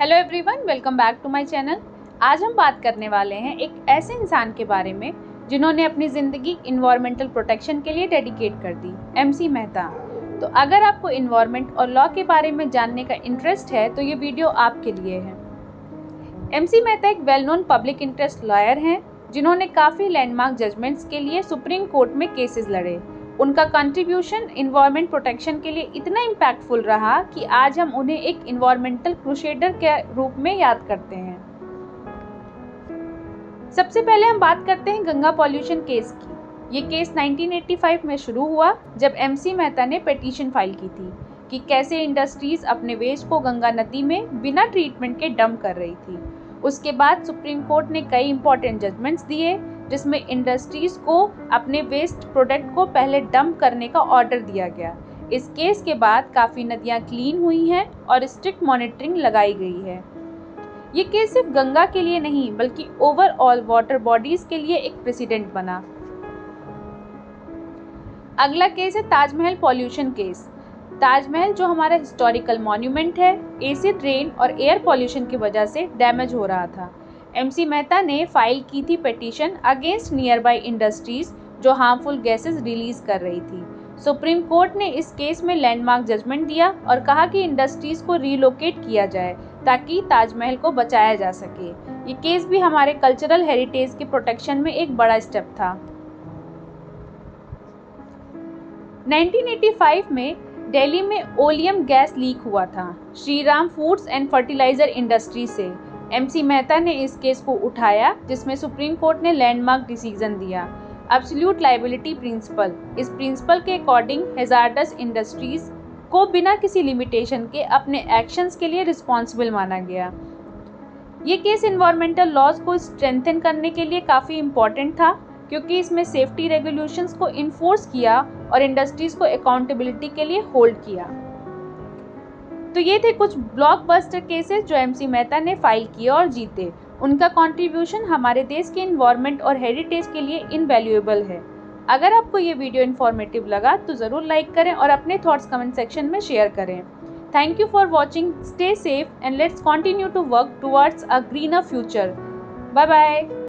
Hello everyone, welcome back to my channel. आज हम बात करने वाले हैं एक ऐसे इंसान के बारे में जिन्होंने अपनी ज़िंदगी इन्वायरमेंटल प्रोटेक्शन के लिए डेडिकेट कर दी, एमसी मेहता। तो अगर आपको इन्वायरमेंट और लॉ के बारे में जानने का इंटरेस्ट है तो ये वीडियो आपके लिए है। एमसी मेहता एक well known public interest lawyer हैं जिन्होंने काफ़ी लैंडमार्क जजमेंट्स के लिए सुप्रीम कोर्ट में केसेस लड़े। उनका कंट्रीब्यूशन इन्वायरमेंट प्रोटेक्शन के लिए इतना इम्पैक्टफुल रहा कि आज हम उन्हें एक इन्वायरमेंटल क्रूसेडर के रूप में याद करते हैं। सबसे पहले हम बात करते हैं गंगा पॉल्यूशन केस की। ये केस 1985 में शुरू हुआ जब एमसी मेहता ने पिटीशन फाइल की थी कि कैसे इंडस्ट्रीज अपने वेस्ट को गंगा नदी में बिना ट्रीटमेंट के डंप कर रही थी। उसके बाद सुप्रीम कोर्ट ने कई इंपॉर्टेंट जजमेंट्स दिए जिसमें इंडस्ट्रीज को अपने वेस्ट प्रोडक्ट को पहले डंप करने का ऑर्डर दिया गया। इस केस के बाद काफ़ी नदियां क्लीन हुई हैं और स्ट्रिक्ट मॉनिटरिंग लगाई गई है। ये केस सिर्फ गंगा के लिए नहीं बल्कि ओवरऑल वाटर बॉडीज के लिए एक प्रेसिडेंट बना। अगला केस है ताजमहल पॉल्यूशन केस। ताजमहल जो हमारा हिस्टोरिकल मॉन्यूमेंट है, एसिड रेन और एयर पॉल्यूशन की वजह से डैमेज हो रहा था। एमसी मेहता ने फाइल की थी petition against near by industries जो हार्मफुल गैसेस रिलीज कर रही थी। सुप्रीम कोर्ट ने इस केस में लैंडमार्क जजमेंट दिया और कहा कि इंडस्ट्रीज को रीलोकेट किया जाए ताकि ताजमहल को बचाया जा सके। ये केस भी हमारे कल्चरल हेरिटेज के प्रोटेक्शन में एक बड़ा स्टेप था। 1985 में दिल्ली में ओलियम गैस लीक हुआ था Shriram foods and fertiliser industry से। एमसी मेहता ने इस केस को उठाया जिसमें सुप्रीम कोर्ट ने लैंडमार्क डिसीजन दिया, एब्सोल्यूट लायबिलिटी प्रिंसिपल। इस प्रिंसिपल के अकॉर्डिंग हैजार्डस इंडस्ट्रीज को बिना किसी लिमिटेशन के अपने एक्शंस के लिए रिस्पॉन्सिबल माना गया। ये केस इन्वायरमेंटल लॉज को स्ट्रेंथन करने के लिए काफ़ी इम्पॉर्टेंट था क्योंकि इसमें सेफ्टी रेगुलेशंस को इन्फोर्स किया और इंडस्ट्रीज को अकाउंटेबिलिटी के लिए होल्ड किया। तो ये थे कुछ ब्लॉकबस्टर केसेस जो एमसी मेहता ने फाइल किए और जीते। उनका कंट्रीब्यूशन हमारे देश के इन्वायरमेंट और हेरिटेज के लिए इनवैल्यूएबल है। अगर आपको ये वीडियो इन्फॉर्मेटिव लगा तो ज़रूर लाइक करें और अपने थॉट्स कमेंट सेक्शन में शेयर करें। Thank you for watching, stay safe and let's continue to work towards a greener future. Bye bye.